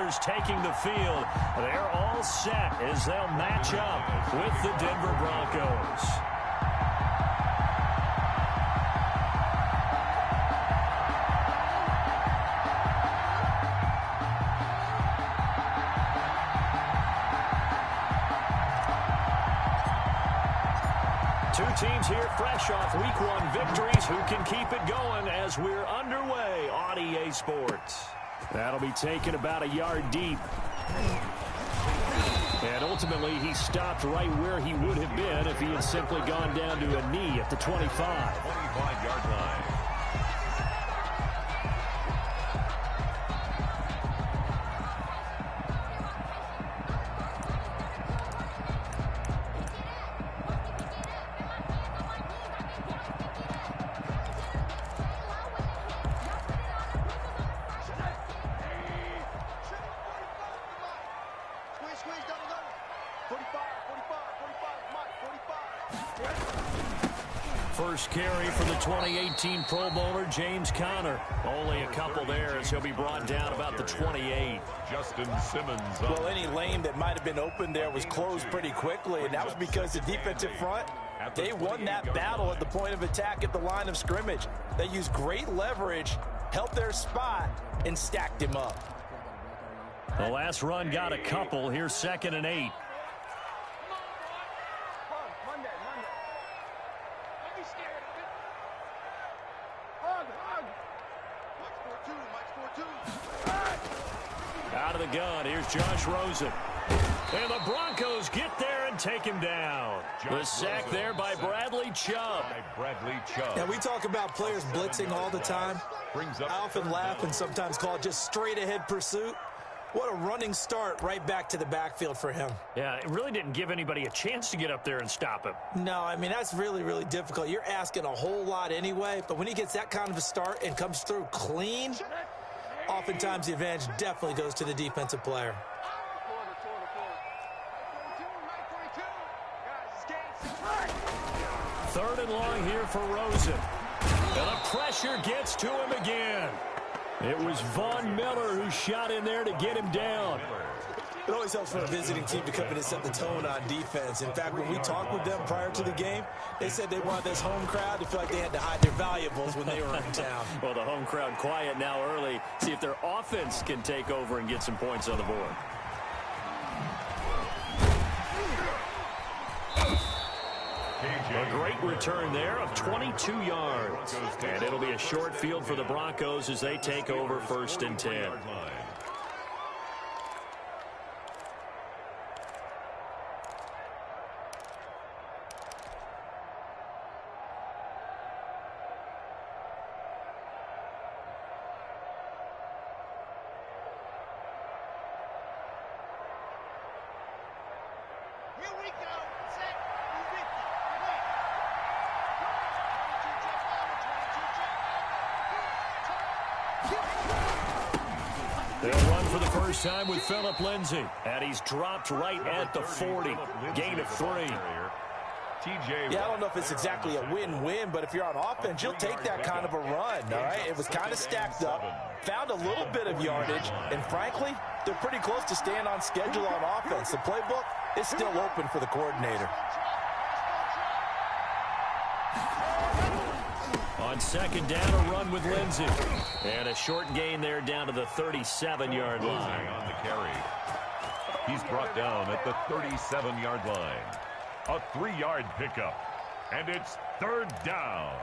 Steelers taking the field. They're all set as they'll match up with the Denver Broncos. Two teams here fresh off Week 1 victories. Who can keep it going as we're underway on EA Sports? That'll be taken about a yard deep. And ultimately, he stopped right where he would have been if he had simply gone down to a knee at the 25. 25-yard line. First carry for the 2018 Pro Bowler, James Conner. Only a couple there as he'll be brought down about the 28. Justin Simmons. Well, any lane that might have been open there was closed pretty quickly, and that was because the defensive front, they won that battle at the point of attack at the line of scrimmage. They used great leverage, helped their spot, and stacked him up. The last run got a couple. Here's 2nd and 8. Out of the gun, here's Josh Rosen. And the Broncos get there and take him down. The sack there by Bradley Chubb. Now, we talk about players blitzing all the time. I often laugh and sometimes call it just straight-ahead pursuit. What a running start right back to the backfield for him. Yeah, it really didn't give anybody a chance to get up there and stop him. No, I mean, that's really, really difficult. You're asking a whole lot anyway, but when he gets that kind of a start and comes through clean, oftentimes the advantage definitely goes to the defensive player. Third and long here for Rosen. And the pressure gets to him again. It was Von Miller who shot in there to get him down. It always helps for a visiting team to come in and set the tone on defense. In fact, when we talked with them prior to the game, they said they wanted this home crowd to feel like they had to hide their valuables when they were in town. Well, the home crowd quiet now early. See if their offense can take over and get some points on the board. A great return there of 22 yards. And it'll be a short field for the Broncos as they take over 1st and 10. They'll run for the first time with Phillip Lindsay. And he's dropped right at the 40. Gain of 3. Yeah, I don't know if it's exactly a win-win, but if you're on offense, you'll take that kind of a run, all right? It was kind of stacked up, found a little bit of yardage, and frankly, they're pretty close to staying on schedule on offense. The playbook is still open for the coordinator. On 2nd down, a run with Lindsay. And a short gain there down to the 37-yard line. On the carry. He's brought down at the 37-yard line. A 3-yard pickup. And it's 3rd down.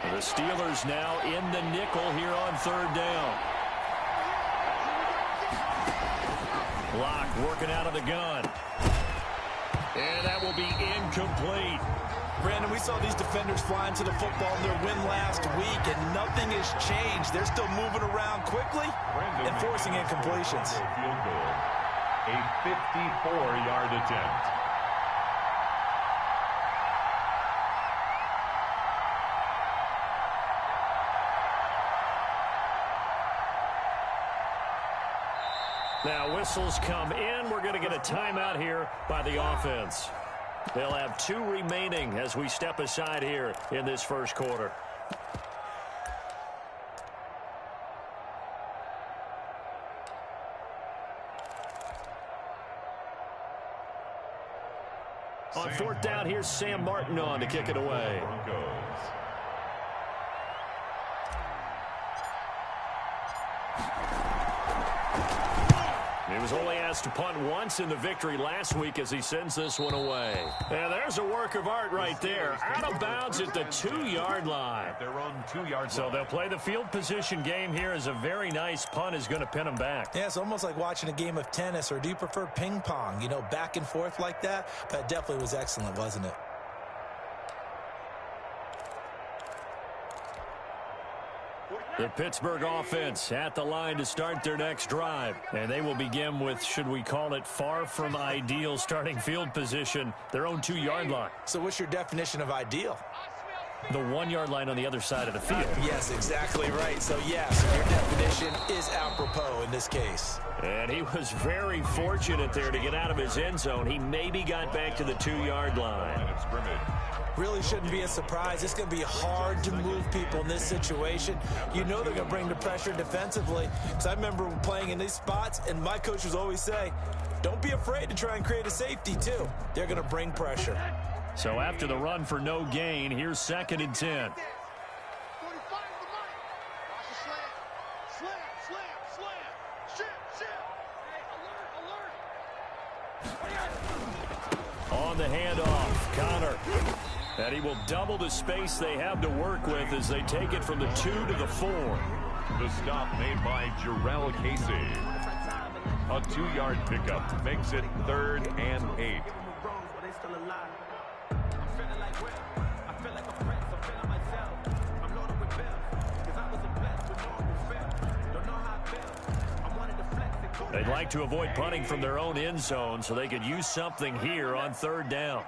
The Steelers now in the nickel here on 3rd down. Block working out of the gun. And that will be incomplete. Brandon, we saw these defenders flying to the football in their win last week, and nothing has changed. They're still moving around quickly and forcing incompletions. Field goal. A 54-yard attempt. Now whistles come in. We're going to get a timeout here by the offense. They'll have 2 remaining as we step aside here in this first quarter. On fourth down, here's Sam Martin on to kick it away. Broncos. He was only asked to punt once in the victory last week as he sends this one away. And there's a work of art right there. Out of bounds at the 2-yard line. At their own 2-yard line. So they'll play the field position game here as a very nice punt is going to pin them back. Yeah, it's almost like watching a game of tennis, or do you prefer ping pong? You know, back and forth like that? That definitely was excellent, wasn't it? The Pittsburgh offense at the line to start their next drive. And they will begin with, should we call it, far from ideal starting field position, their own 2-yard line. So what's your definition of ideal? The 1-yard line on the other side of the field. Yes, exactly right. So, yes, your definition is apropos in this case. And he was very fortunate there to get out of his end zone. He maybe got back to the 2-yard line. Really shouldn't be a surprise. It's going to be hard to move people in this situation. You know they're going to bring the pressure defensively. Because I remember playing in these spots, and my coaches always say, don't be afraid to try and create a safety, too. They're going to bring pressure. So after the run for no gain, here's 2nd and 10. On the handoff, Connor. And he will double the space they have to work with as they take it from the 2 to the 4. The stop made by Jarrell Casey. A 2-yard pickup makes it 3rd and 8. They'd like to avoid punting from their own end zone so they could use something here on 3rd down.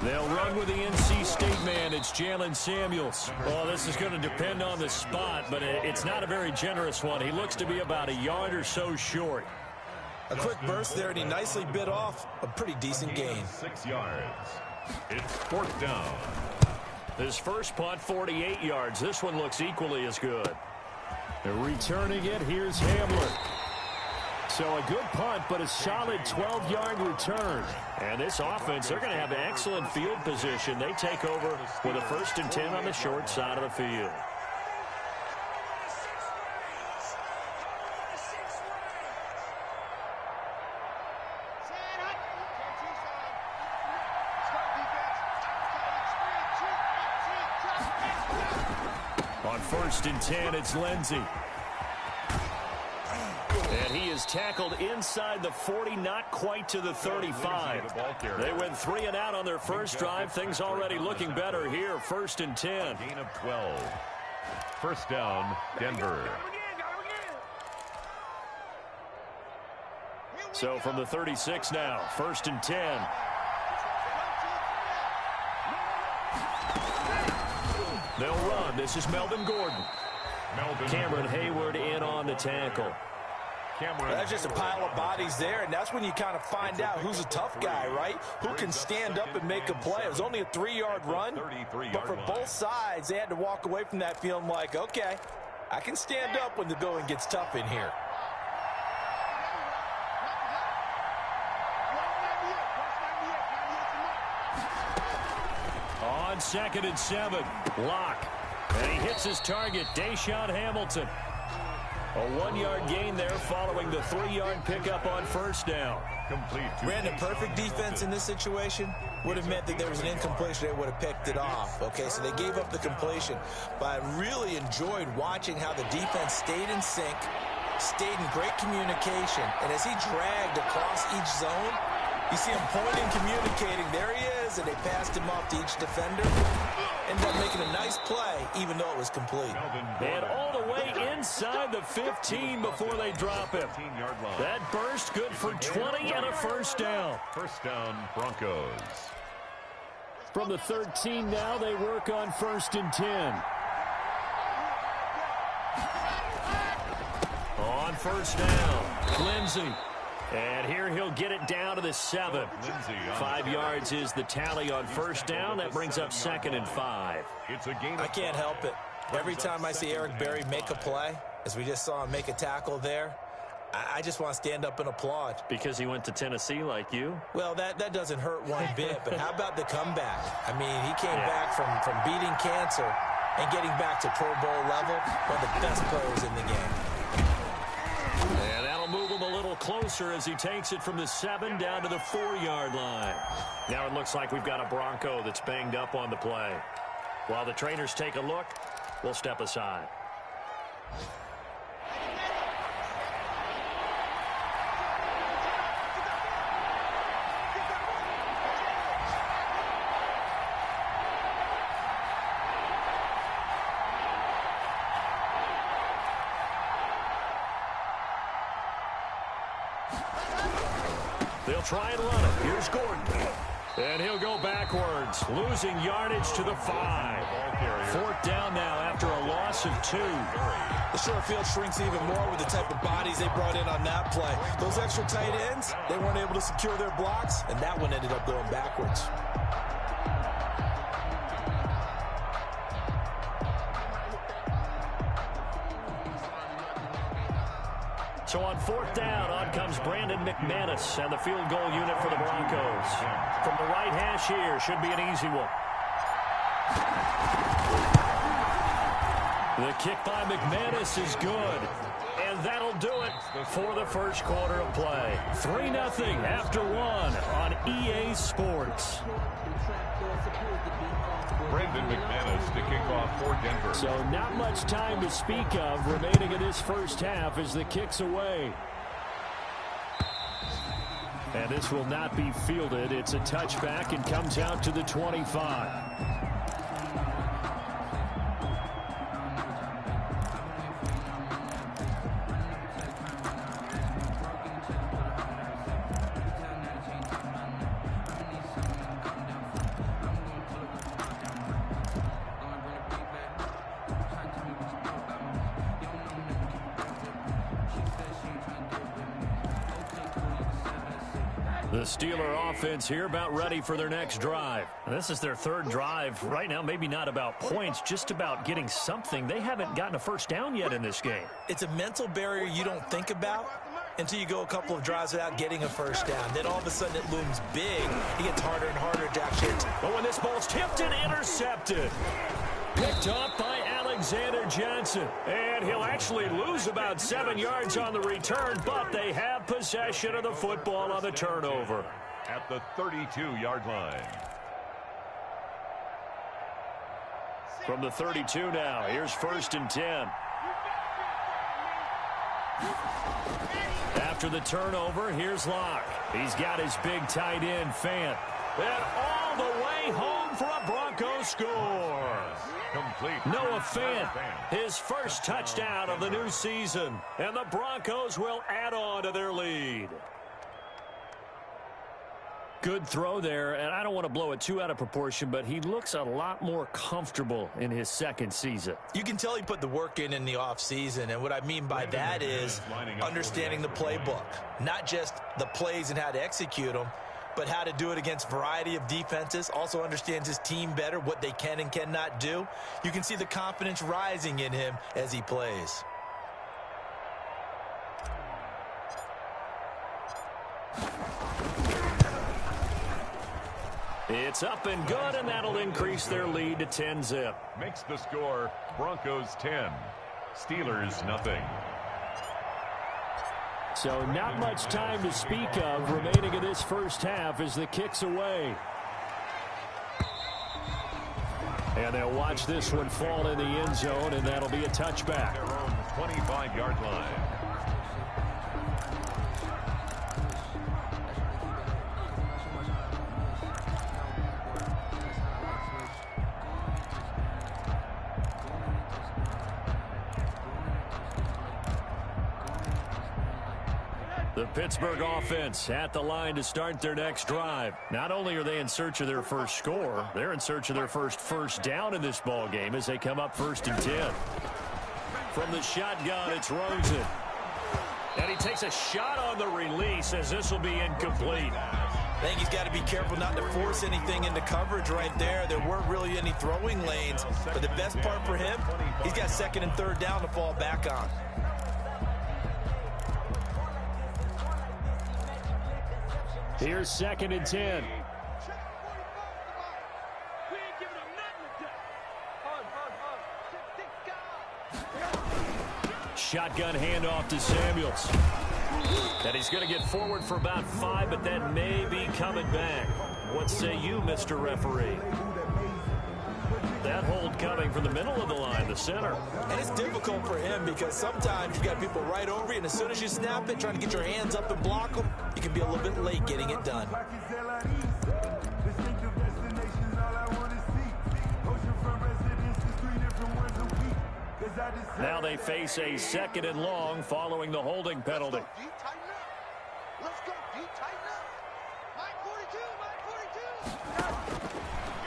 They'll run with the NC State man. It's Jalen Samuels. Well, this is going to depend on the spot, but it's not a very generous one. He looks to be about a yard or so short. A quick burst there, and he nicely bit off a pretty decent gain. 6 yards. It's 4th down. His first punt, 48 yards. This one looks equally as good. They're returning it. Here's Hamler. So a good punt, but a solid 12-yard return. And this offense, they're going to have excellent field position. They take over with a 1st and 10 on the short side of the field. On 1st and 10, it's Lindsey. And he is tackled inside the 40, not quite to the 35. They went 3 and out on their first drive. Things already looking better here. 1st and 10. Gain of 12. 1st down, Denver. So from the 36 now, 1st and 10. They'll run. This is Melvin Gordon. Cameron Hayward in on the tackle. That's just a pile of bodies there, and that's when you kind of find out who's a tough guy, right? Who can stand up and make a play. It was only a 3-yard run, but for both sides, they had to walk away from that feeling like, okay, I can stand up when the going gets tough in here. On 2nd and 7, Locke. And he hits his target, Deshaun Hamilton. A 1-yard gain there following the 3-yard pickup on 1st down. Ran a perfect defense in this situation. Would have meant that there was an incompletion. They would have picked it off. Okay, so they gave up the completion. But I really enjoyed watching how the defense stayed in sync, stayed in great communication. And as he dragged across each zone, you see him pointing, communicating. There he is, and they passed him off to each defender. Ended up making a nice play, even though it was complete. And all the way inside the 15 before they drop him. That burst good for 20 and a 1st down. 1st down, Broncos. From the 13 now, they work on 1st and 10. On 1st down, Lindsey. And here he'll get it down to the 7. 5 yards is the tally on 1st down. That brings up 2nd and 5. I can't help it. Every time I see Eric Berry make a play, as we just saw him make a tackle there, I just want to stand up and applaud. Because he went to Tennessee like you? Well, that doesn't hurt one bit, but how about the comeback? I mean, he came back from beating cancer and getting back to Pro Bowl level, one of the best players in the game. And that'll move him a little closer as he takes it from the 7 down to the 4-yard line. Now it looks like we've got a Bronco that's banged up on the play. While the trainers take a look, we'll step aside. They'll try and run it. Here's Gordon. And he'll go backwards, losing yardage to the 5. 4th down now after a loss of 2. The short field shrinks even more with the type of bodies they brought in on that play. Those extra tight ends, they weren't able to secure their blocks, and that one ended up going backwards. So on 4th down, on comes Brandon McManus and the field goal unit for the Broncos. From the right hash here, should be an easy one. The kick by McManus is good. And that'll do it for the first quarter of play. 3-0 after 1 on EA Sports. Brandon McManus to kick off for Denver. So not much time to speak of remaining in this first half as the kick's away. And this will not be fielded. It's a touchback and comes out to the 25. The Steeler offense here about ready for their next drive. This is their 3rd drive right now, maybe not about points, just about getting something. They haven't gotten a first down yet in this game. It's a mental barrier you don't think about until you go a couple of drives without getting a first down. Then all of a sudden it looms big. It gets harder and harder to actually. But when this ball's tipped and intercepted. Picked up by Alexander Johnson. And he'll actually lose about 7 yards on the return, but they have possession of the football on the turnover. At the 32-yard line. From the 32 now, here's 1st and 10. After the turnover, here's Locke. He's got his big tight end, Fant. And all the way home for a Broncos score. Complete. Noah Fant, his first touchdown of the new season. And the Broncos will add on to their lead. Good throw there, and I don't want to blow it too out of proportion, but he looks a lot more comfortable in his 2nd season. You can tell he put the work in the offseason, and what I mean by that is understanding the playbook. Not just the plays and how to execute them, but how to do it against a variety of defenses. Also understands his team better, what they can and cannot do. You can see the confidence rising in him as he plays. It's up and good, and that'll increase their lead to 10-zip. Makes the score Broncos 10, Steelers nothing. So not much time to speak of remaining in this first half as the kick's away. And they'll watch this one fall in the end zone, and that'll be a touchback. Their own 25-yard line. The Pittsburgh offense at the line to start their next drive. Not only are they in search of their first score, they're in search of their first down in this ball game as they come up 1st and 10. From the shotgun, it's Rosen. And he takes a shot on the release as this will be incomplete. I think he's got to be careful not to force anything into coverage right there. There weren't really any throwing lanes. But the best part for him, he's got 2nd and 3rd down to fall back on. Here's 2nd and 10. Shotgun handoff to Samuels. And he's going to get forward for about 5, but that may be coming back. What say you, Mr. Referee? That hold coming from the middle of the line, the center. And it's difficult for him because sometimes you've got people right over you, and as soon as you snap it, trying to get your hands up and block them, you can be a little bit late getting it done. Now they face a 2nd and long following the holding penalty.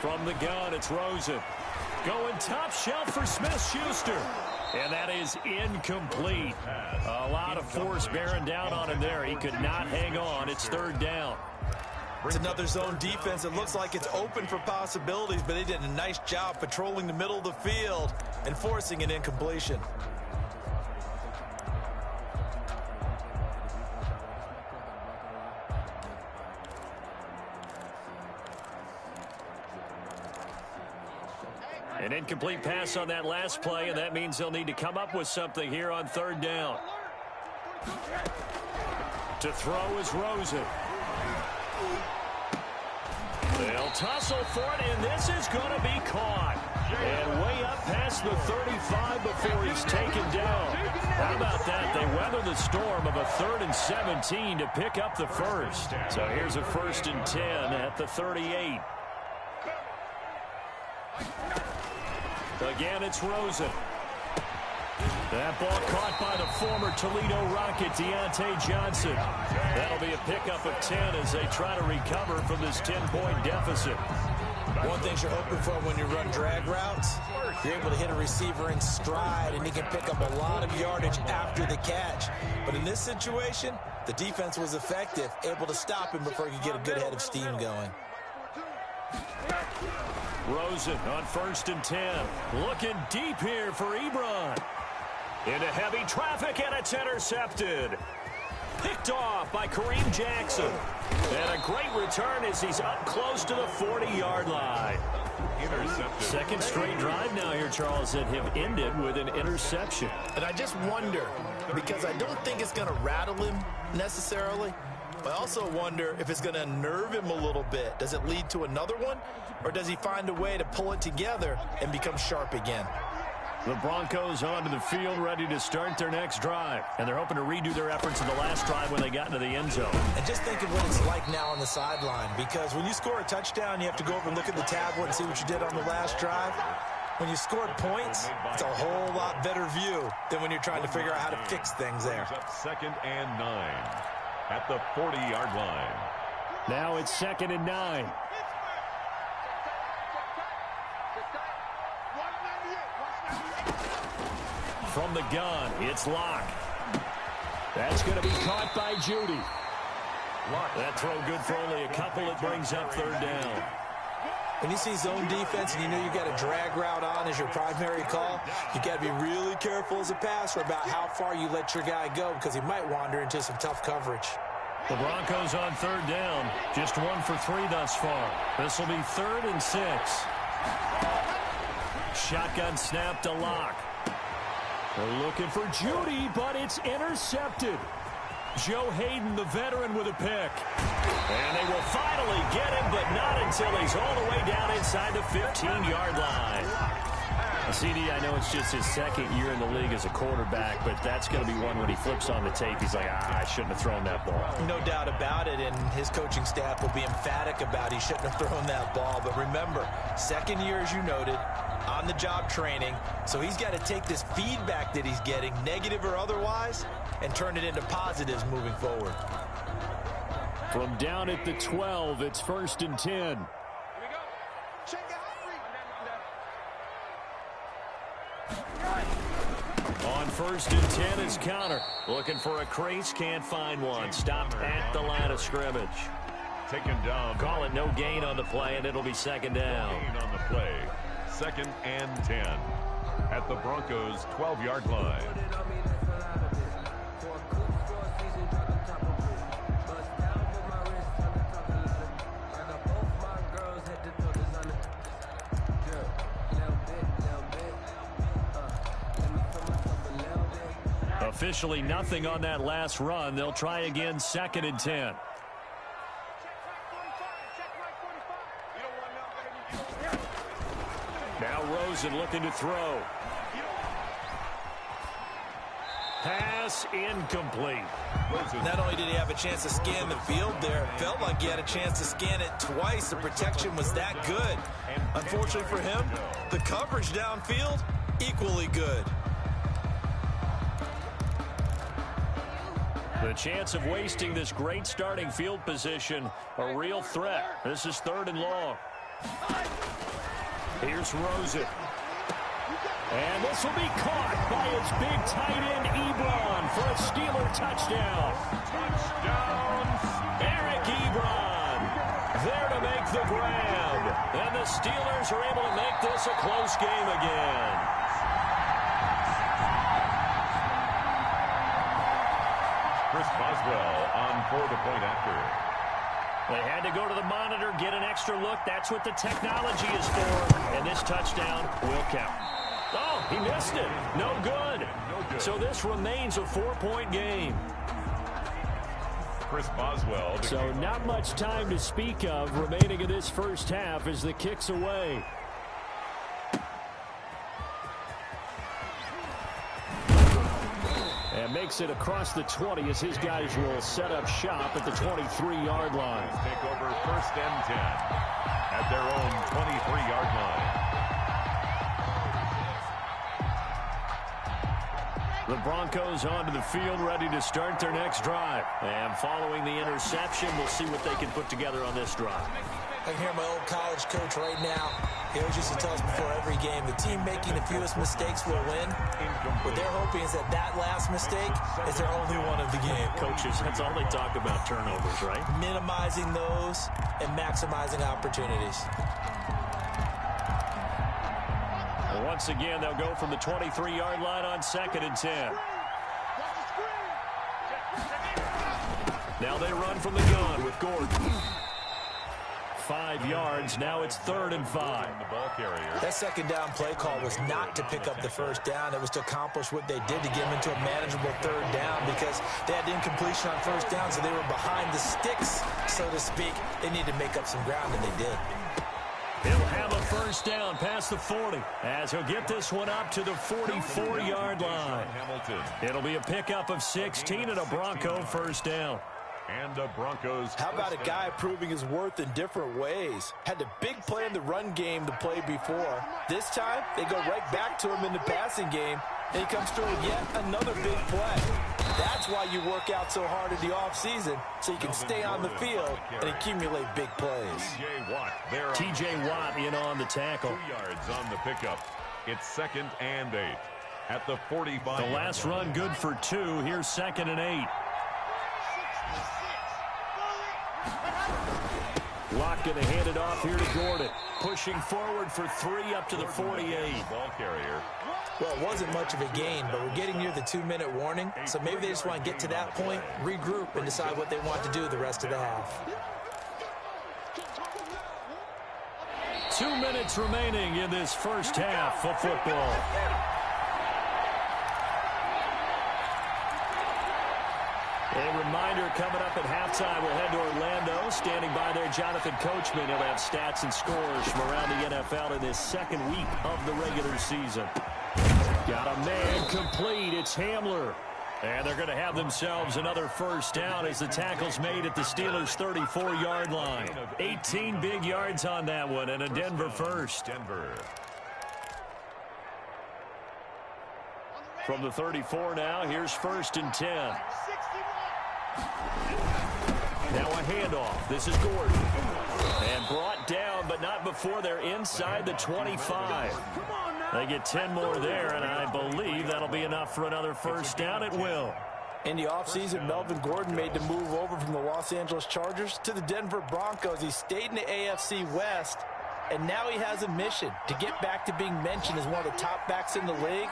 From the gun, it's Rosen. Going top shelf for Smith-Schuster. And that is incomplete. A lot of force bearing down on him there. He could not hang on. It's 3rd down. It's another zone defense. It looks like it's open for possibilities, but they did a nice job patrolling the middle of the field and forcing an incompletion. An incomplete pass on that last play, and that means they'll need to come up with something here on 3rd down. To throw is Rosen. They'll tussle for it, and this is going to be caught. And way up past the 35 before he's taken down. How about that? They weather the storm of a 3rd and 17 to pick up the first. So here's a 1st and 10 at the 38. Again, it's Rosen. That ball caught by the former Toledo Rocket, Deontay Johnson. That'll be a pickup of 10 as they try to recover from this 10-point deficit. One thing you're hoping for when you run drag routes, you're able to hit a receiver in stride, and he can pick up a lot of yardage after the catch. But in this situation, the defense was effective, able to stop him before he could get a good head of steam going. Rosen on 1st and 10. Looking deep here for Ebron. Into heavy traffic, and it's intercepted. Picked off by Kareem Jackson. And a great return as he's up close to the 40-yard line. Intercepted. 2nd straight drive now here, Charles, that have ended with an interception. And I just wonder, because I don't think it's going to rattle him necessarily, but I also wonder if it's going to unnerve him a little bit. Does it lead to another one, or does he find a way to pull it together and become sharp again? The Broncos onto the field, ready to start their next drive. And they're hoping to redo their efforts in the last drive when they got into the end zone. And just think of what it's like now on the sideline, because when you score a touchdown, you have to go over and look at the tablet and see what you did on the last drive. When you scored points, it's a whole lot better view than when you're trying to figure out how to fix things there. Up 2nd and 9 at the 40-yard line. Now it's 2nd and 9. From the gun, it's Locke. That's going to be caught by Judy. That throw good for only a couple. It brings up 3rd down. When you see zone defense and you know you've got a drag route on as your primary call, you've got to be really careful as a passer about how far you let your guy go, because he might wander into some tough coverage. The Broncos on 3rd down. Just 1 for 3 thus far. This will be 3rd and 6. Shotgun snap to Locke. They're looking for Judy, but it's intercepted. Joe Hayden, the veteran, with a pick. And they will finally get him, but not until he's all the way down inside the 15-yard line. CD, I know it's just his 2nd year in the league as a quarterback, but that's going to be one when he flips on the tape. He's like, I shouldn't have thrown that ball. No doubt about it, and his coaching staff will be emphatic about he shouldn't have thrown that ball. But remember, 2nd year, as you noted, on-the-job training, so he's got to take this feedback that he's getting, negative or otherwise, and turn it into positives moving forward. From down at the 12, it's 1st and 10. On 1st and 10 is Connor. Looking for a crease, can't find one. Stopped at the line of scrimmage. Taken down. Call it no gain on the play, and it'll be 2nd down. Gain on the play. 2nd and 10 at the Broncos' 12-yard line. officially nothing on that last run. They'll try again 2nd and 10. Now Rosen looking to throw. Pass incomplete. Not only did he have a chance to scan the field there, it felt like he had a chance to scan it twice. The protection was that good. Unfortunately for him, the coverage downfield, equally good. The chance of wasting this great starting field position, a real threat. This is 3rd and long. Here's Rosen. And this will be caught by his big tight end, Ebron, for a Steeler touchdown. Touchdown! Eric Ebron there to make the grab. And the Steelers are able to make this a close game again. Chris Boswell on for the point after. They had to go to the monitor, get an extra look. That's what the technology is for. And this touchdown will count. Oh, he missed it. No good. So this remains a 4-point game. Chris Boswell. So not much time to speak of remaining in this first half as the kick's away. And makes it across the 20 as his guys will set up shop at the 23-yard line. Take over 1st and 10 at their own 23-yard line. The Broncos onto the field, ready to start their next drive. And following the interception, we'll see what they can put together on this drive. I can hear my old college coach right now. He always used to tell us before every game, the team making the fewest mistakes will win. What they're hoping is that that last mistake is their only one of the game. Coaches, that's all they talk about, turnovers, right? Minimizing those and maximizing opportunities. Once again, they'll go from the 23-yard line on 2nd and 10. Now they run from the gun with Gordon. 5 yards. Now it's 3rd and 5. The ball carrier. That 2nd down play call was not to pick up the 1st down. It was to accomplish what they did to get them into a manageable 3rd down because they had incompletion on 1st down, so they were behind the sticks, so to speak. They needed to make up some ground, and they did. He'll have a 1st down past the 40 as he'll get this one up to the 44-yard line. It'll be a pickup of 16 and a Bronco 1st down. And the Broncos. How about a guy proving his worth in different ways? Had the big play in the run game to play before. This time, they go right back to him in the passing game, and he comes through with yet another big play. That's why you work out so hard in the offseason, so you can stay on the field and accumulate big plays. T.J. Watt in on the tackle. 2 yards on the pickup. It's 2nd and 8 at the 45. The last run good for 2. Here's 2nd and 8. Watt going to hand it off here to Gordon. Pushing forward for 3 up to the 48. Ball carrier. Well, it wasn't much of a gain, but we're getting near the 2-minute warning, so maybe they just want to get to that point, regroup, and decide what they want to do the rest of the half. 2 minutes remaining in this first half of football. A reminder coming up at halftime, we'll head to Orlando. Standing by there, Jonathan Coachman. He'll have stats and scores from around the NFL in this 2nd week of the regular season. Got a man complete. It's Hamler. And they're going to have themselves another 1st down as the tackle's made at the Steelers' 34-yard line. 18 big yards on that one and a Denver 1st. Denver. From the 34 now, here's 1st and 10. Now a handoff. This is Gordon. And brought down, but not before they're inside the 25. They get 10 more there, and I believe that'll be enough for another 1st down. It will. In the offseason, Melvin Gordon made the move over from the Los Angeles Chargers to the Denver Broncos. He stayed in the AFC West, and now he has a mission to get back to being mentioned as one of the top backs in the league.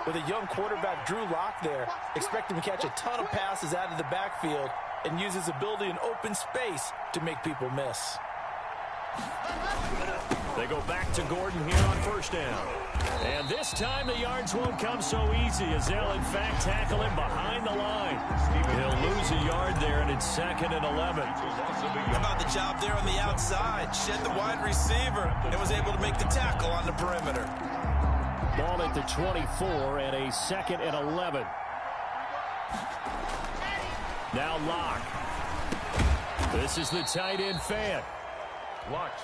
With a young quarterback, Drew Lock, there, expect him to catch a ton of passes out of the backfield and use his ability in open space to make people miss. They go back to Gordon here on 1st down. And this time the yards won't come so easy as they'll, in fact, tackle him behind the line. He'll lose a yard there, and it's 2nd and 11. How about the job there on the outside? Shed the wide receiver and was able to make the tackle on the perimeter. Ball at the 24 and a 2nd and 11. Now Locke. This is the tight end Fant.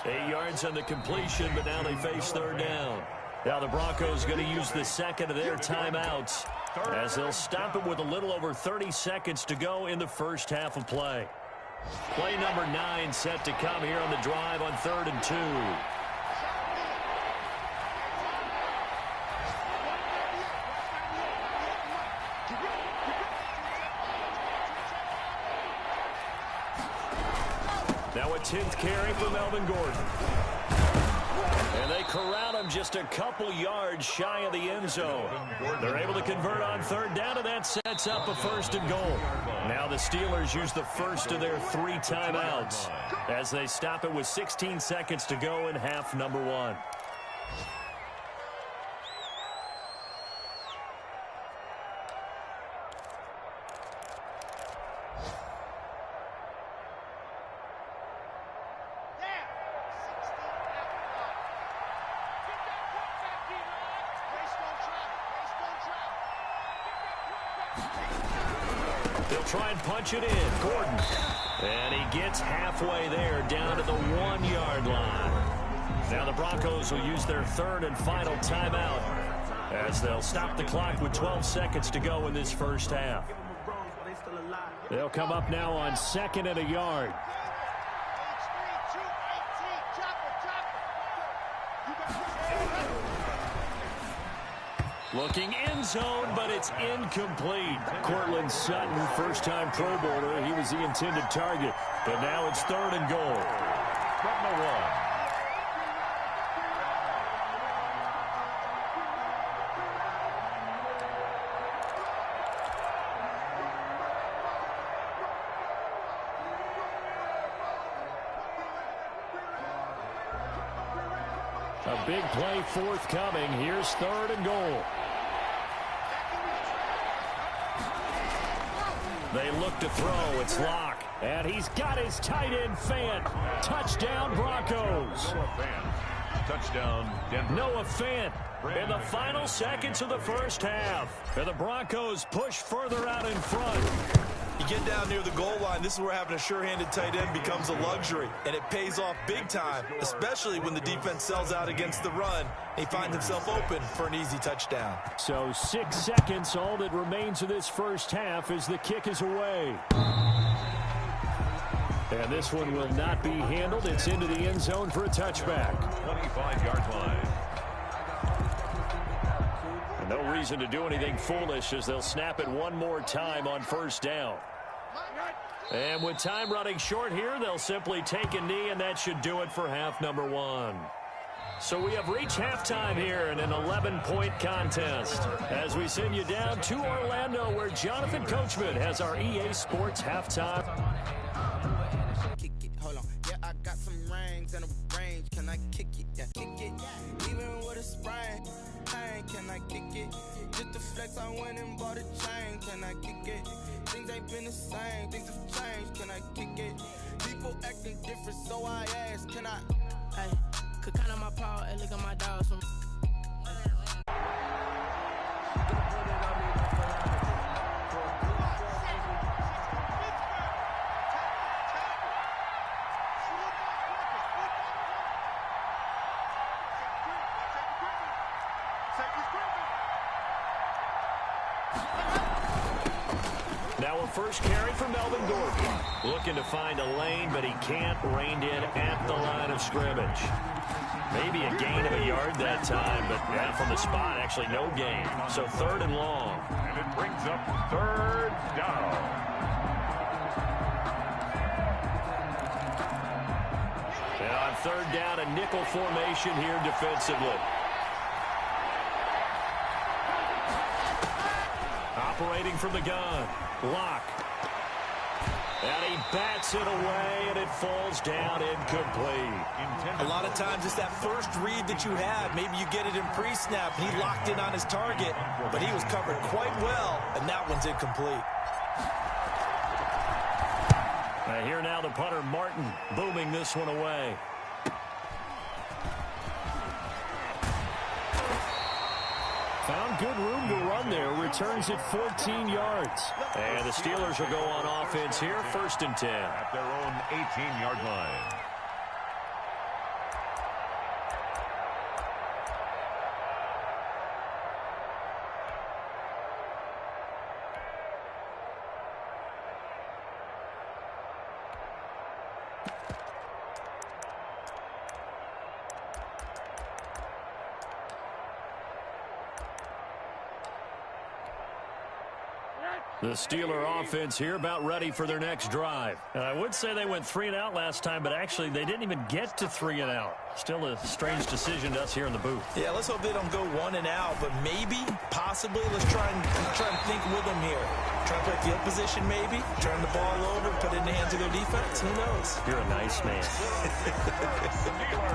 8 yards on the completion, but now they face 3rd down. Now the Broncos going to use the 2nd of their timeouts as they'll stop it with a little over 30 seconds to go in the first half of play. Play number 9 set to come here on the drive on 3rd and 2. Now a 10th carry for Melvin Gordon. And they corral him just a couple yards shy of the end zone. They're able to convert on 3rd down, and that sets up a 1st and goal. Now the Steelers use the first of their 3 timeouts as they stop it with 16 seconds to go in half number 1. They'll try and punch it in. Gordon. And he gets halfway there, down to the 1-yard line. Now the Broncos will use their 3rd and final timeout as they'll stop the clock with 12 seconds to go in this first half. They'll come up now on 2nd and a yard. Looking end zone, but it's incomplete. Cortland Sutton, first-time Pro Bowler. He was the intended target. But now it's 3rd and goal. From the 1. A big play forthcoming. Here's 3rd and goal. They look to throw. It's Locke. And he's got his tight end Fant. Touchdown, Broncos. Touchdown, Denver. Noah Fant in the final seconds of the first half. And the Broncos push further out in front. You get down near the goal line, this is where having a sure-handed tight end becomes a luxury, and it pays off big time, especially when the defense sells out against the run. He finds himself open for an easy touchdown. So 6 seconds, all that remains of this first half as the kick is away. And this one will not be handled. It's into the end zone for a touchback. 25-yard line. And no reason to do anything foolish as they'll snap it one more time on 1st down. And with time running short here, they'll simply take a knee, and that should do it for half number 1. So we have reached halftime here in an 11-point contest as we send you down to Orlando, where Jonathan Coachman has our EA Sports halftime. Hold on. Yeah, I got some rings and a range. Can I kick it? Yeah, kick it. Even with a sprain, can I kick it? Just to flex, I went and bought a chain. Can I kick it? Things ain't been the same. Things have changed. Can I kick it? People acting different, so I ask, can I? Hey, could count on my power and look at my dogs from. Now a first carry for Melvin Gordon. Looking to find a lane, but he can't. Reined in at the line of scrimmage. Maybe a gain of a yard that time, but yeah, from the spot, actually no gain. So 3rd and long. And it brings up 3rd down. And on 3rd down, a nickel formation here defensively. Operating from the gun. Locke. And he bats it away, and it falls down incomplete. A lot of times it's that first read that you have. Maybe you get it in pre-snap. He locked in on his target, but he was covered quite well, and that one's incomplete. Here now the punter, Martin, booming this one away. Found good room to run there. Returns it 14 yards. And the Steelers will go on offense here, 1st and 10. At their own 18-yard line. The Steeler offense here about ready for their next drive. And I would say they went 3-and-out last time, but actually they didn't even get to 3-and-out. Still a strange decision to us here in the booth. Yeah, let's hope they don't go 1-and-out, but maybe, possibly, let's try and think with them here. Try to play field position maybe, turn the ball over, put it in the hands of their defense. Who knows? You're a nice man.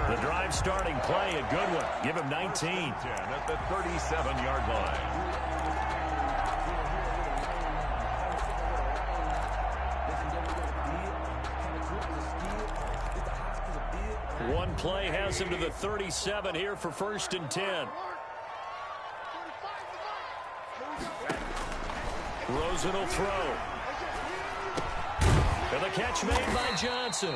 The drive starting play, a good one. Give him 19. At the 37-yard line. One play has him to the 37 here for 1st and 10. Rosen will throw. And the catch made by Johnson.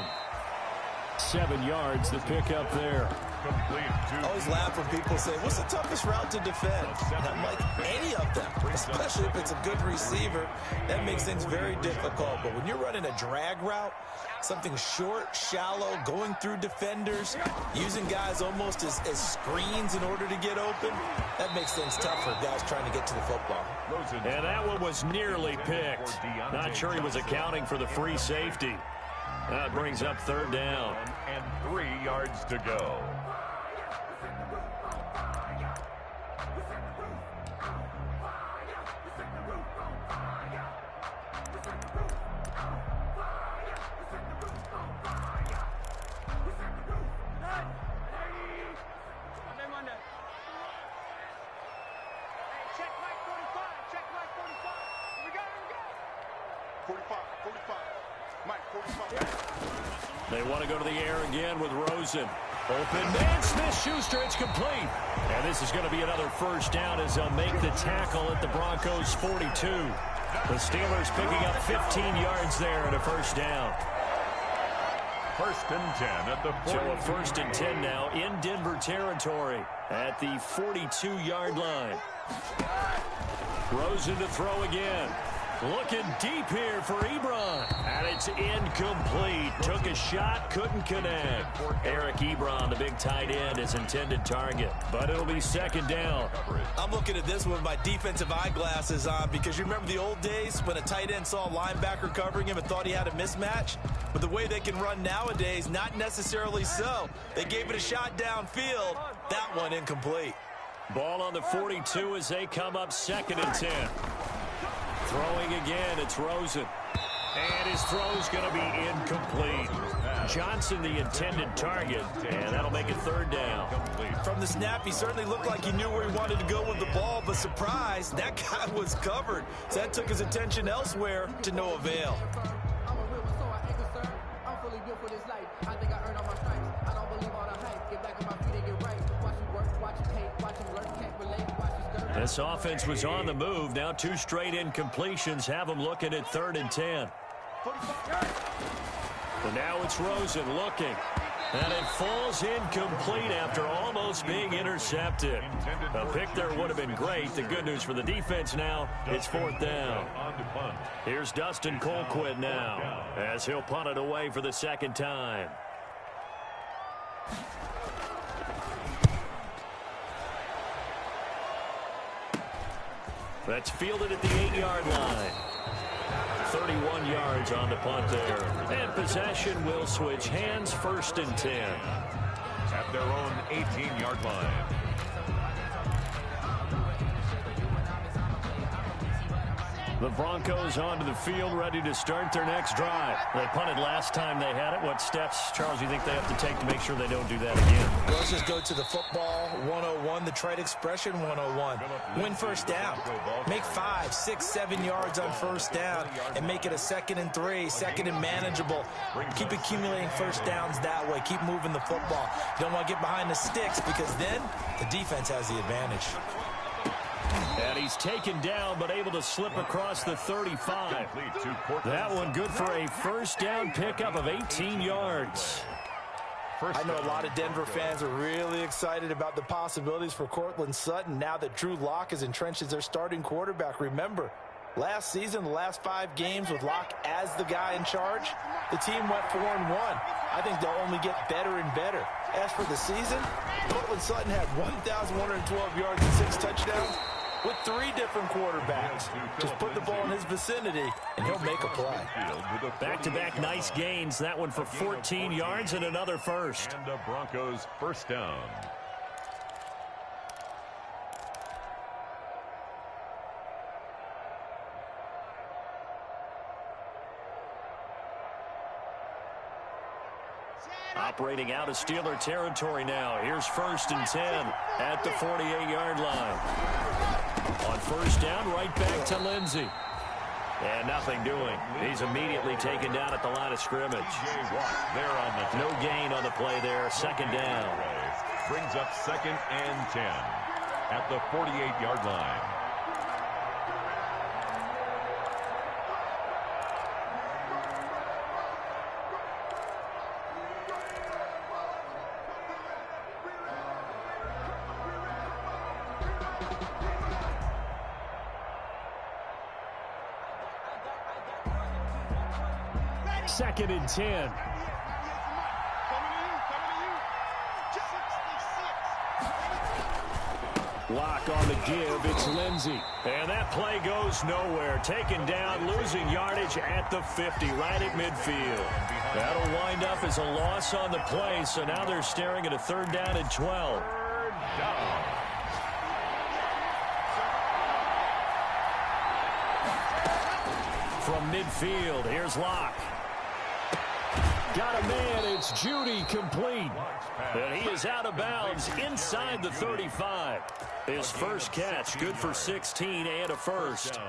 7 yards, the pickup there. I always laugh when people say, what's the toughest route to defend? And I'm like, any of them, especially if it's a good receiver. That makes things very difficult. But when you're running a drag route, something short, shallow, going through defenders, using guys almost as screens in order to get open, that makes things tough for guys trying to get to the football. And that one was nearly picked. Not sure he was accounting for the free safety. That brings up 3rd down. And 3 yards to go. They want to go to the air again with Rosen. Open man, Smith-Schuster, it's complete. And this is going to be another 1st down as they'll make the tackle at the Broncos 42. The Steelers picking up 15 yards there and a 1st down. 1st and 10 at the 40. So a 1st and 10 now in Denver territory at the 42-yard line. Rosen to throw again. Looking deep here for Ebron. And it's incomplete. Took a shot, couldn't connect. Eric Ebron, the big tight end, his intended target. But it'll be 2nd down. I'm looking at this with my defensive eyeglasses on because you remember the old days when a tight end saw a linebacker covering him and thought he had a mismatch? But the way they can run nowadays, not necessarily so. They gave it a shot downfield. That one incomplete. Ball on the 42 as they come up 2nd and 10. Throwing again, it's Rosen. And his throw's going to be incomplete. Johnson, the intended target, and that'll make it 3rd down. From the snap, he certainly looked like he knew where he wanted to go with the ball, but surprise, that guy was covered. So that took his attention elsewhere to no avail. This offense was on the move. Now 2 straight incompletions have them looking at 3rd and 10. And now it's Rosen looking. And it falls incomplete after almost being intercepted. A pick there would have been great. The good news for the defense now, it's 4th down. Here's Dustin Colquitt now as he'll punt it away for the 2nd time. That's fielded at the 8-yard line. 31 yards on the punt there. And possession will switch hands, 1st and 10. At their own 18-yard line. The Broncos onto the field, ready to start their next drive. They punted last time they had it. What steps, Charles, you think they have to take to make sure they don't do that again? Well, let's just go to the football 101, the trade expression 101. Win first down. Make 5, 6, 7 yards on first down and make it a 2nd and 3, 2nd and manageable. Keep accumulating first downs that way. Keep moving the football. You don't want to get behind the sticks because then the defense has the advantage. And he's taken down, but able to slip across the 35. That one good for a first down pickup of 18 yards. I know a lot of Denver fans are really excited about the possibilities for Courtland Sutton now that Drew Lock is entrenched as their starting quarterback. Remember, last season, the last 5 games with Lock as the guy in charge, the team went 4-1. I think they'll only get better and better. As for the season, Courtland Sutton had 1,112 yards and 6 touchdowns. With 3 different quarterbacks. Just put the ball in his vicinity, and he'll make a play. Back-to-back nice gains. That one for 14 yards and another first. And the Broncos first down. Operating out of Steeler territory now. Here's 1st and 10 at the 48-yard line. On first down, right back to Lindsey. And nothing doing. He's immediately taken down at the line of scrimmage. No gain on the play there. 2nd down. Brings up 2nd and 10 at the 48-yard line. Second and 10. Lock on the give. It's Lindsey. And that play goes nowhere. Taken down, losing yardage at the 50, right at midfield. That'll wind up as a loss on the play, so now they're staring at a 3rd down and 12. 3rd down. From midfield, here's Lock. Got a man, it's Judy, complete. And he is out of bounds inside the 35. His first catch, good for 16 and a first.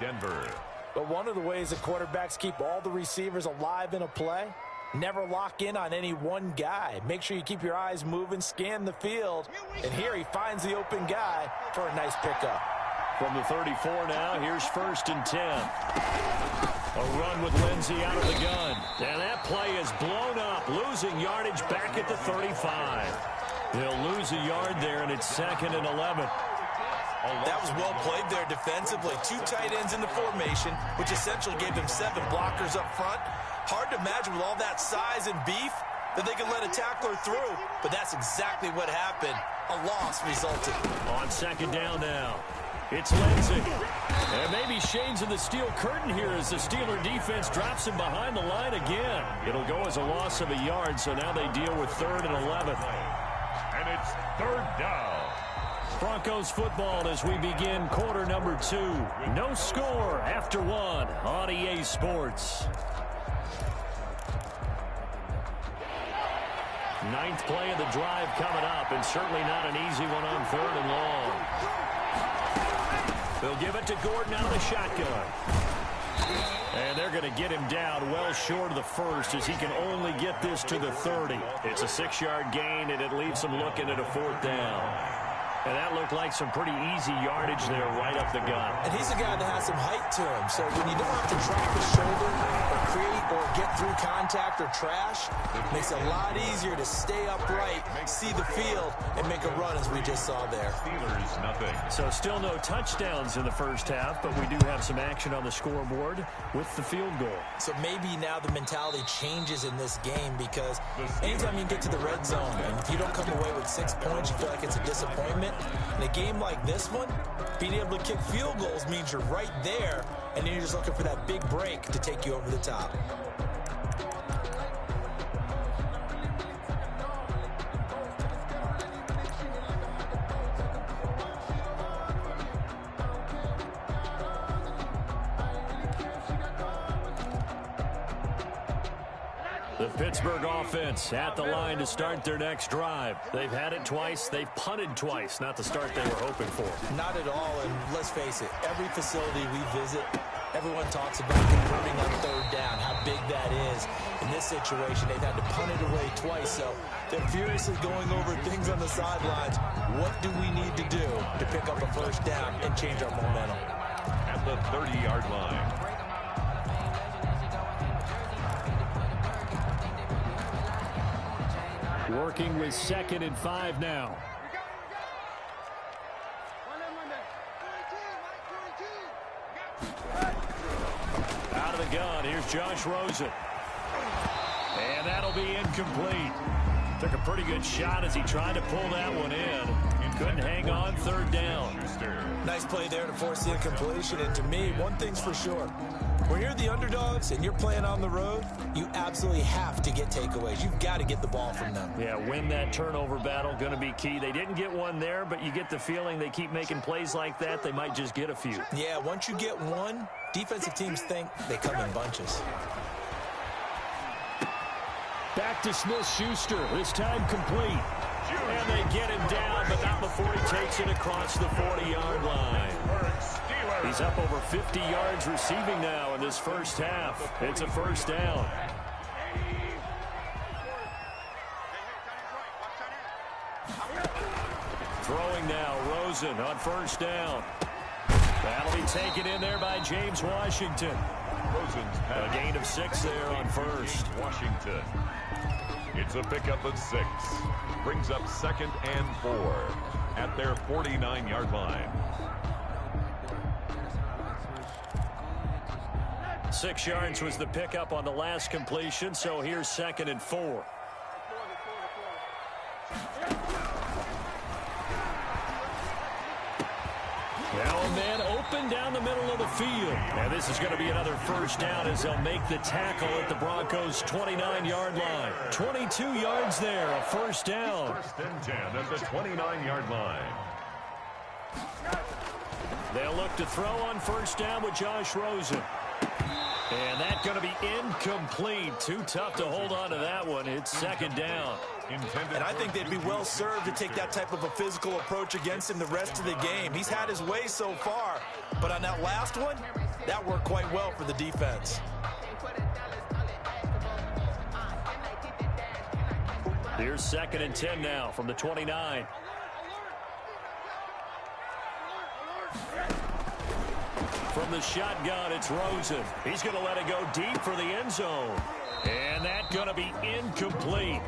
Denver. But one of the ways that quarterbacks keep all the receivers alive in a play, never lock in on any one guy. Make sure you keep your eyes moving, scan the field. And here he finds the open guy for a nice pickup. From the 34 now, here's 1st and 10. A run with Lindsey out of the gun. And that play is blown up, losing yardage back at the 35. They'll lose a yard there, and it's 2nd and 11. That was well played there defensively. 2 tight ends in the formation, which essentially gave them 7 blockers up front. Hard to imagine with all that size and beef that they could let a tackler through, but that's exactly what happened. A loss resulted. On 2nd down now. It's Lindsey. And maybe Shane's in the steel curtain here as the Steeler defense drops him behind the line again. It'll go as a loss of a yard, so now they deal with 3rd and 11. And it's 3rd down. Broncos football as we begin quarter number 2. No score after 1 on EA Sports. 9th play of the drive coming up, and certainly not an easy one on 3rd and long. They'll give it to Gordon out of the shotgun. And they're going to get him down well short of the first as he can only get this to the 30. It's a 6-yard gain, and it leaves them looking at a 4th down. And that looked like some pretty easy yardage there right up the gut. And he's a guy that has some height to him, so when you don't have to drop his shoulder or create or get through contact or trash, it makes it a lot easier to stay upright, see the field, and make a run as we just saw there. Steelers, nothing. So still no touchdowns in the first half, but we do have some action on the scoreboard with the field goal. So maybe now the mentality changes in this game because anytime you get to the red zone, and if you don't come away with 6 points, you feel like it's a disappointment. In a game like this one, being able to kick field goals means you're right there, and then you're just looking for that big break to take you over the top. The Pittsburgh offense at the line to start their next drive. They've had it twice. They've punted twice. Not the start they were hoping for. Not at all, and let's face it, every facility we visit, everyone talks about converting on third down, how big that is. In this situation, they've had to punt it away twice, so they're furiously going over things on the sidelines. What do we need to do to pick up a first down and change our momentum? At the 30-yard line. Working with 2nd and 5 now. Out of the gun, here's Josh Rosen. And that'll be incomplete. Took a pretty good shot as he tried to pull that one in. Couldn't hang on, third down. Nice play there to force the incompletion. And to me, one thing's for sure. When you're the underdogs and you're playing on the road, you absolutely have to get takeaways. You've got to get the ball from them. Yeah, win that turnover battle, going to be key. They didn't get one there, but you get the feeling they keep making plays like that, they might just get a few. Yeah, once you get one, defensive teams think they come in bunches. Back to Smith-Schuster, this time complete. And they get him down, but not before he takes it across the 40-yard line. He's up over 50 yards receiving now in this first half. It's a first down. Throwing now, Rosen on first down. That'll be taken in there by James Washington. Rosen's a gain of 6 there on first. Washington. It's a pickup of 6. Brings up 2nd and 4 at their 49-yard line. 6 yards was the pickup on the last completion, so here's 2nd and 4. Now a man open down the middle of the field. And this is going to be another first down as they'll make the tackle at the Broncos' 29-yard line. 22 yards there, a first down. 1st and 10 at the 29-yard line. They'll look to throw on first down with Josh Rosen. And that's going to be incomplete. Too tough to hold on to that one. It's 2nd down. And I think they'd be well served to take that type of a physical approach against him the rest of the game. He's had his way so far, but on that last one, that worked quite well for the defense. Here's 2nd and 10 now from the 29. From the shotgun, it's Rosen. He's going to let it go deep for the end zone. And that's going to be incomplete.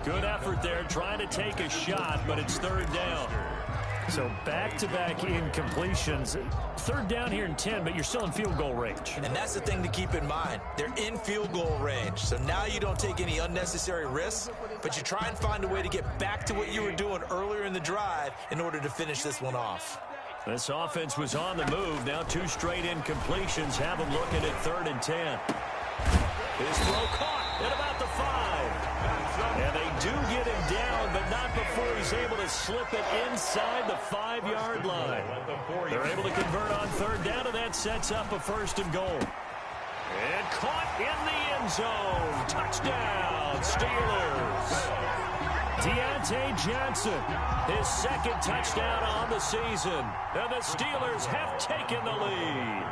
Good effort there trying to take a shot, but it's 3rd down. So back-to-back incompletions. 3rd down here in 10, but you're still in field goal range. And that's the thing to keep in mind. They're in field goal range. So now you don't take any unnecessary risks, but you try and find a way to get back to what you were doing earlier in the drive in order to finish this one off. This offense was on the move. Now 2 straight incompletions have them looking at 3rd and 10. His throw caught at about the 5. And they do get him down, but not before he's able to slip it inside the 5-yard line. They're able to convert on 3rd down, and that sets up a 1st and goal. And caught in the end zone. Touchdown, Steelers. Deontay Johnson, his 2nd touchdown on the season. And the Steelers have taken the lead.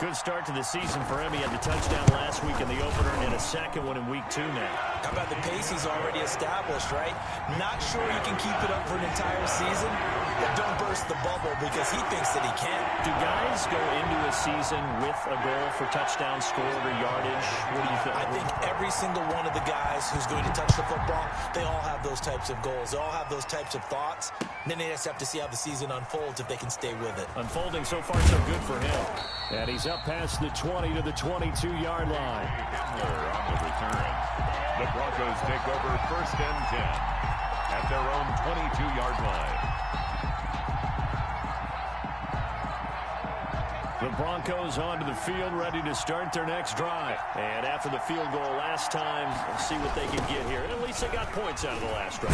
Good start to the season for him. He had the touchdown last week in the opener and a 2nd one in week 2 now. How about the pace he's already established, right? Not sure he can keep it up for an entire season, but don't burst the bubble because he thinks that he can. Do guys go into a season with a goal for touchdown scored or yardage? What do you think? I think every single one of the guys who's going to touch the football, they all have those types of goals. They all have those types of thoughts. And then they just have to see how the season unfolds if they can stay with it. Unfolding so far so good for him. And he's up past the 20 to the 22-yard line. On the return. The Broncos take over 1st and 10 at their own 22-yard line. The Broncos onto the field, ready to start their next drive. And after the field goal last time, we'll see what they can get here. At least they got points out of the last drive.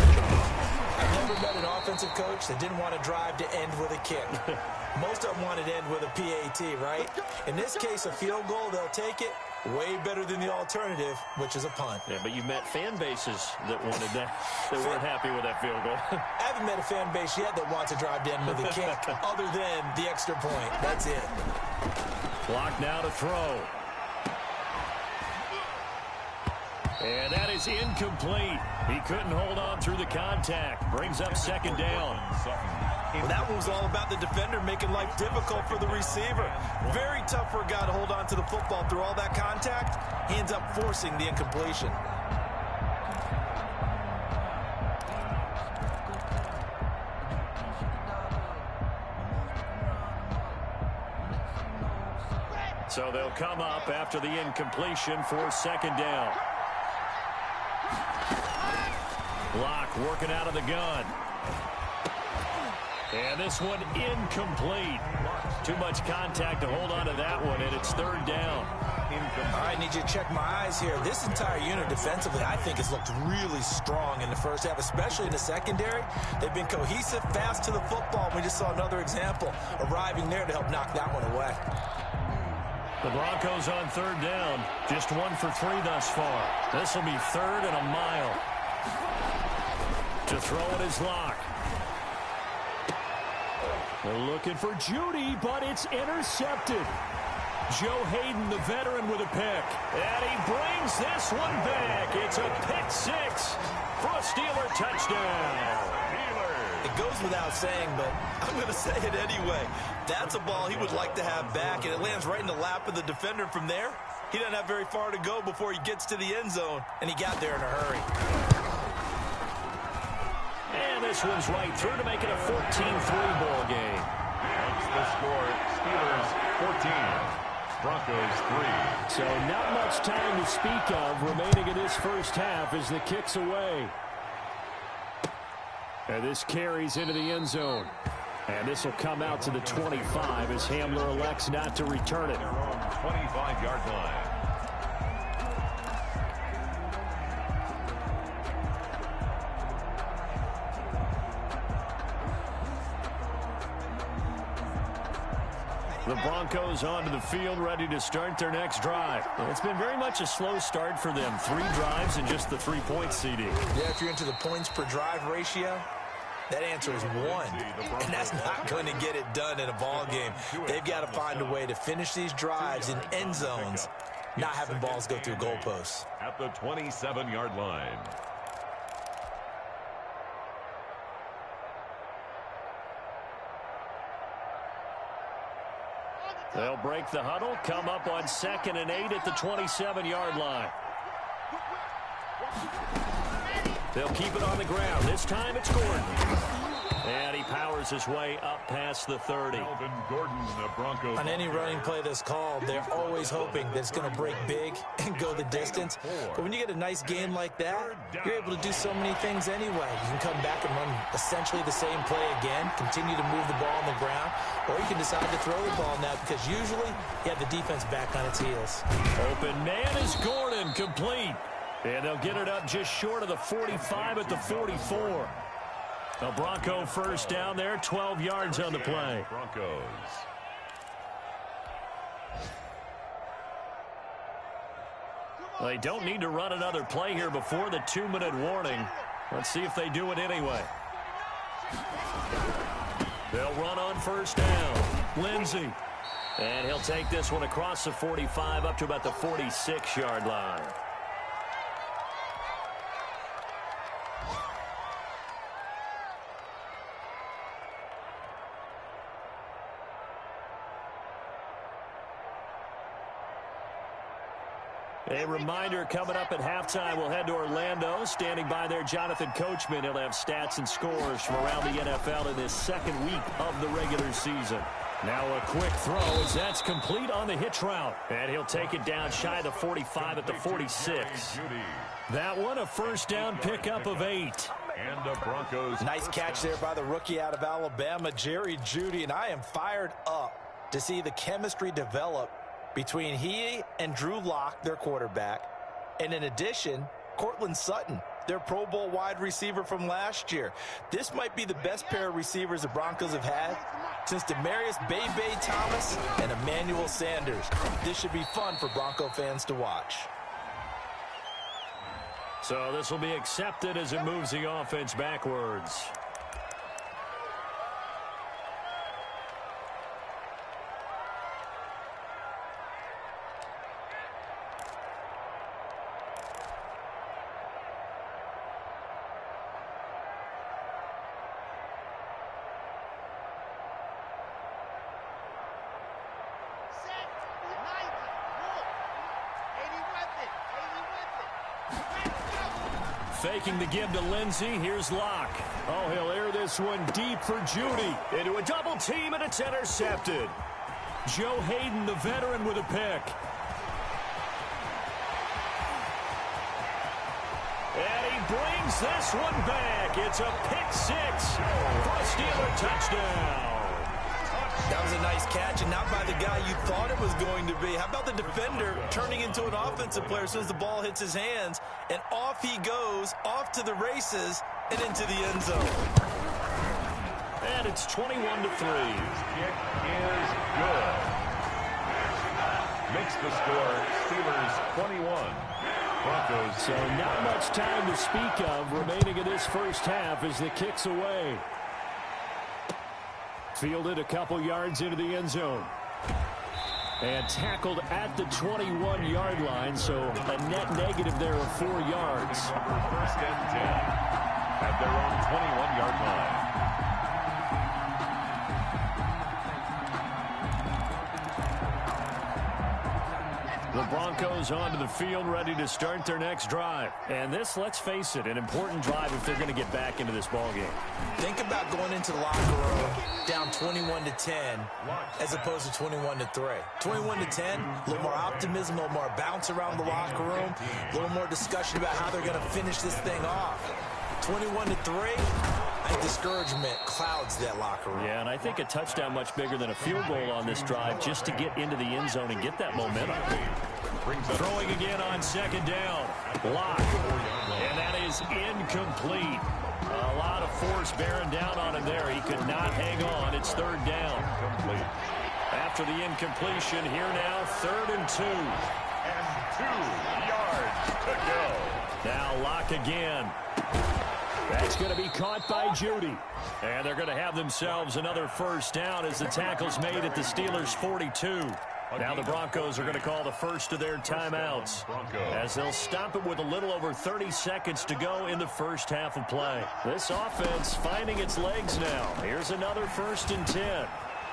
never met an offensive coach that didn't want to drive to end with a kick. Most of them wanted to end with a PAT, right? In this case, a field goal, they'll take it. Way better than the alternative, which is a punt. Yeah, but you met fan bases that wanted that, that weren't happy with that field goal. I haven't met a fan base yet that wants to drive to end with a kick, other than the extra point. That's it. Clock now to throw. And that is incomplete. He couldn't hold on through the contact. Brings up second down. Well, that one was all about the defender making life difficult for the receiver. Very tough for a guy to hold on to the football through all that contact. He ends up forcing the incompletion. So they'll come up after the incompletion for second down. Block working out of the gun. And this one incomplete. Too much contact to hold on to that one, and it's third down. All right, I need you to check my eyes here. This entire unit defensively, I think, has looked really strong in the first half, especially in the secondary. They've been cohesive, fast to the football. We just saw another example arriving there to help knock that one away. The Broncos on third down. Just 1 for 3 thus far. This will be third and a mile. To throw it is Locke. They're looking for Judy, but it's intercepted. Joe Hayden, the veteran, with a pick. And he brings this one back. It's a pick six for a Steeler touchdown. It goes without saying, but I'm going to say it anyway. That's a ball he would like to have back, and it lands right in the lap of the defender. From there, he doesn't have very far to go before he gets to the end zone, and he got there in a hurry. And this one's right through to make it a 14-3 ball game. That's the score. Steelers 14, Broncos 3. So not much time to speak of remaining in this first half as the kick's away. And this carries into the end zone. And this will come out to the 25 as Hamler elects not to return it. 25-yard line. The Broncos onto the field, ready to start their next drive. It's been very much a slow start for them. 3 drives and just the 3-point seeding. Yeah, if you're into the points per drive ratio, that answer is 1. And that's not going to get it done in a ball game. They've got to find a way to finish these drives in end zones, not having balls go through goalposts. At the 27-yard line. They'll break the huddle, come up on 2nd and 8 at the 27-yard line. They'll keep it on the ground. This time it's Gordon. And he powers his way up past the 30. Melvin Gordon, the Broncos. On any running play that's called, they're always hoping that it's going to break big and go the distance. But when you get a nice game like that, you're able to do so many things anyway. You can come back and run essentially the same play again, continue to move the ball on the ground, or you can decide to throw the ball now because usually you have the defense back on its heels. Open man is Gordon, complete. And they'll get it up just short of the 45 at the 44. The Bronco first down there, 12 yards on the play. Broncos. They don't need to run another play here before the 2-minute warning. Let's see if they do it anyway. They'll run on first down. Lindsey. And he'll take this one across the 45 up to about the 46-yard line. A reminder, coming up at halftime, we'll head to Orlando. Standing by there, Jonathan Coachman. He'll have stats and scores from around the NFL in this second week of the regular season. Now a quick throw as that's complete on the hitch route. And he'll take it down shy of the 45 at the 46. That one, a first down pickup of 8. And the Broncos. Nice catch there by the rookie out of Alabama, Jerry Jeudy. And I am fired up to see the chemistry develop between he and Drew Lock, their quarterback, and in addition, Cortland Sutton. their Pro Bowl wide receiver from last year. This might be the best pair of receivers the Broncos have had since Demaryius Bebe Thomas and Emmanuel Sanders. This should be fun for Bronco fans to watch. So this will be accepted as it moves the offense backwards. Faking the give to Lindsey. Here's Locke. Oh, he'll air this one deep for Judy. Into a double team, and it's intercepted. Joe Hayden, the veteran, with a pick. And he brings this one back. It's a pick six for a Steeler touchdown. That was a nice catch, and not by the guy you thought it was going to be. How about the defender turning into an offensive player as soon as the ball hits his hands, and off he goes, off to the races, and into the end zone. And it's 21-3. Kick is good. Makes the score Steelers 21. Broncos. So not much time to speak of remaining in this first half as the kick's away. Fielded a couple yards into the end zone. And tackled at the 21-yard line, so a net negative there of 4 yards. First and 10 at their own 21-yard line. The Broncos onto the field, ready to start their next drive. And this, let's face it, an important drive if they're going to get back into this ballgame. Think about going into the locker room down 21-10 as opposed to 21-3. 21-10, a little more optimism, a little more bounce around the locker room, a little more discussion about how they're going to finish this thing off. 21-3. Discouragement clouds that locker room. Yeah, and I think a touchdown much bigger than a field goal on this drive just to get into the end zone and get that momentum. Throwing again on second down. Lock. And that is incomplete. A lot of force bearing down on him there. He could not hang on. It's third down. After the incompletion, here now, 3rd and 2. And 2 yards to go. Now Lock again. That's going to be caught by Judy. And they're going to have themselves another first down as the tackle's made at the Steelers' 42. Now the Broncos are going to call the first of their timeouts as they'll stop it with a little over 30 seconds to go in the first half of play. This offense finding its legs now. Here's another 1st and 10.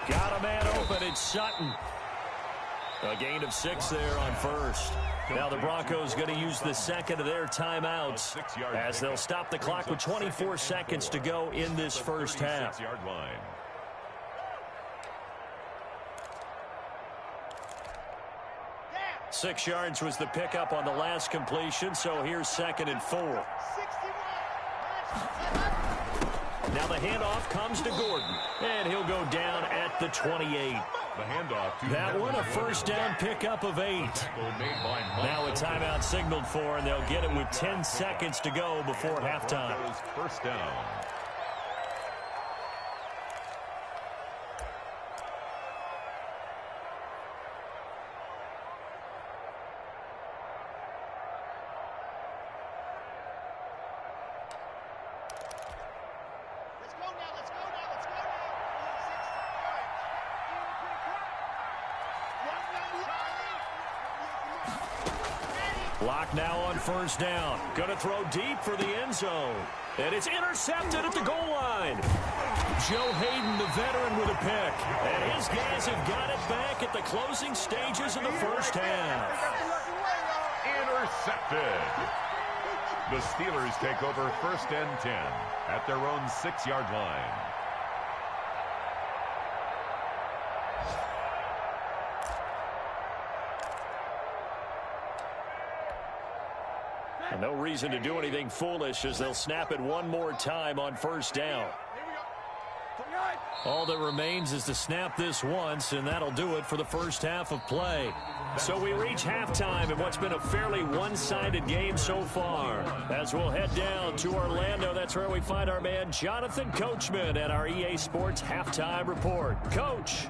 Got a man open. It's Sutton. A gain of 6 there on first. Now the Broncos going to use the second of their timeouts as they'll stop the clock with 24 seconds to go in this first half. 6 yards was the pickup on the last completion, so here's 2nd and 4. Now the handoff comes to Gordon, and he'll go down at the 28. The handoff to that one, a first down pickup of 8. Now a timeout signaled for, and they'll get it with 10 seconds to go before halftime. First down. Lock now on first down. Going to throw deep for the end zone. And it's intercepted at the goal line. Joe Hayden, the veteran, with a pick. And his guys have got it back at the closing stages of the first half. Intercepted. The Steelers take over 1st and 10 at their own 6-yard line. And no reason to do anything foolish as they'll snap it one more time on first down. All that remains is to snap this once, and that'll do it for the first half of play. So we reach halftime in what's been a fairly one-sided game so far. As we'll head down to Orlando, that's where we find our man Jonathan Coachman at our EA Sports Halftime Report. Coach.